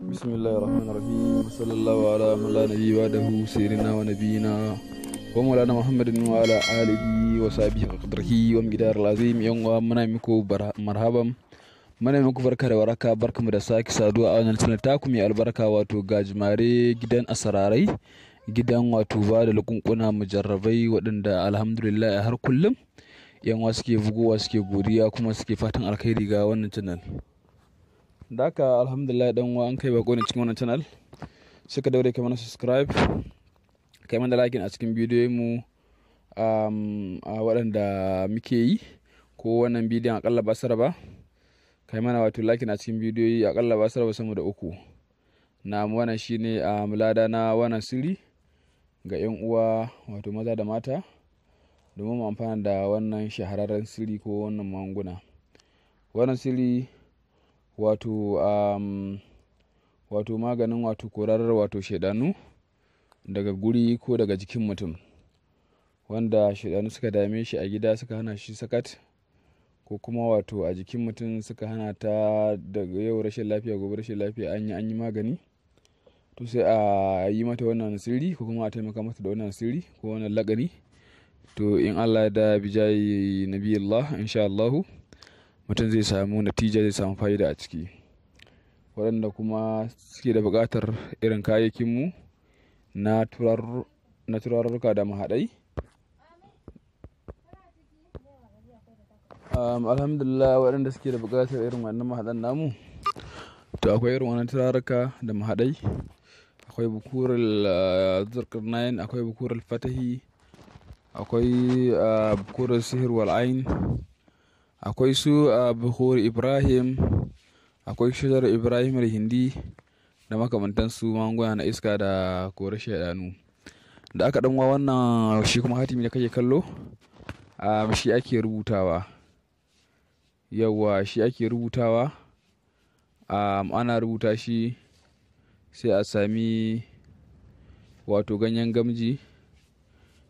بسم الله الرحمن الرحيم وصلى الله على من لا نبي بعده سيدنا ونبينا ومولانا محمد وعلى آله وصحبه وقدره ومقدار العظيم. يوم muna muku marhaban, muna muku barka da waraka, barkamu da sake saduwa a wannan channel taku mai albarka, wato gajimare gidan asararai, gidan wato ba da lukunkuna mujarrabai waɗanda alhamdulillah har kullum yan wasu suke bugowa suke godiya kuma suke fatan alkhairi ga wannan channel. Da haka alhamdulillah dan uwa an kai bako ne cikin wannan channel, sai ka daure kai mana subscribe, kai mana like a cikin bidiyoyin mu a waɗanda muke yi, ko wannan bidiyon akalla ba sara ba, kai mana wato like a cikin bidiyoyi akalla ba sara ba sama da 3. Na wannan shine mulada na wannan sirri ga yan uwa wato maza da mata, domin mu amfana da wannan shahararren sirri ko wannan magunguna. Wannan sirri wato maganin wato korar wato shedanu daga guri ko daga jikin mutum, wanda shedanu suka dame shi a gida suka hana shi sakat, ko kuma wato a jikin mutum suka hana ta daga yau rashin lafiya gobe rashin lafiya, an yi magani, to sai a yi mata wannan sirri ko kuma a taimaka mata da wannan sirri ko wannan lagani. To in Allah ya da bijayi nabiyullah insha Allah mutum zai samu natija, zai samu fa'ida a ciki. Waɗanda kuma suke da buƙatar irin kayayyakinmu na turarruka da mahaɗai, alhamdulillah waɗanda suke da buƙatar irin wannan mahaɗan namu, to akwai irin wannan turarruka da mahaɗai. Akwai bukurul zurqarnain, akwai bukurul fatahi, akwai bukurul sihir wal ain, akwai su bukhur ibrahim, akwai shajar ibrahim al-hindi da makamantansu, magunguna na iska da kore shaidanu. Da aka danwa wannan shi kuma hatimi da kake kallo, shi ake rubutawa, yawa shi ake rubutawa. Ana rubuta shi sai a sami wato ganyen gamji,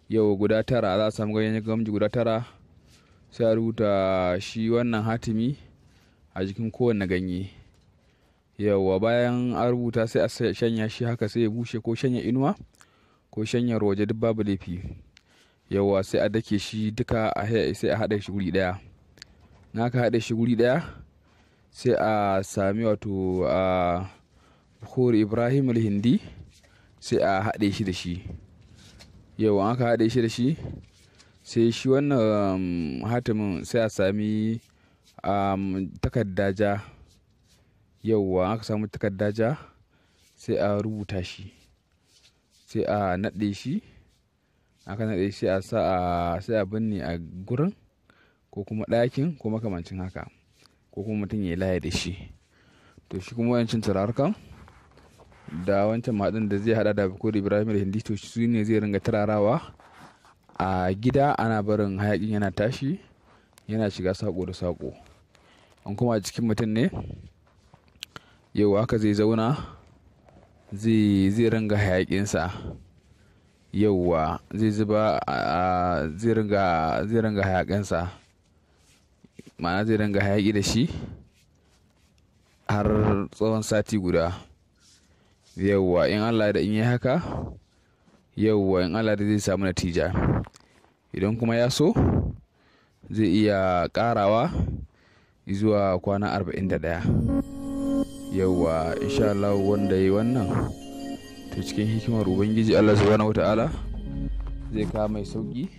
yau guda 9, za a samu ganyen gamji guda 9, sai a rubuta shi wannan hatimi a jikin kowanne ganye. Yawwa bayan an rubuta sai a shanya shi haka, sai ya bushe, ko shanya inuwa ko shanyar waje duk babu laifi. Yawwa sai a dake shi duka, sai a haɗa shi guri ɗaya. Na aka haɗa shi guri ɗaya sai a sami wato bukhur ibrahim al-hindi, sai a haɗe shi da shi. Yawwa aka haɗe shi da shi, sai shi wannan hatimin sai a sami takarda ja. Yauwa aka samu takarda ja sai a rubuta shi, sai a naɗe shi, aka naɗe shi sai a binne a gurin ko kuma ɗakin ko makamancin haka, ko kuma mutum ya laye da shi. To shi kuma wayancin turarukan da wancan maɗin da zai hada da bukur ibrahim al-hindi, to shi ne zai ringa turarawa a gida, ana barin hayakin yana tashi yana shiga sako da sako. An kuma a cikin mutum ne, yau haka zai zauna, zai ringa hayakinsa. Yauwa zai zuba, zai ringa hayakinsa, ma'ana zai ringa hayaki da shi har tsawon sati guda. Yauwa in Allah da in yi haka, yauwa in Allah da zai samu natija. Idan kuma ya so zai iya karawa zuwa kwana 41. Yauwa insha Allah wanda yi wannan, to cikin hikimar ubangiji Allah subhanahu wataala zai kawo mai sauki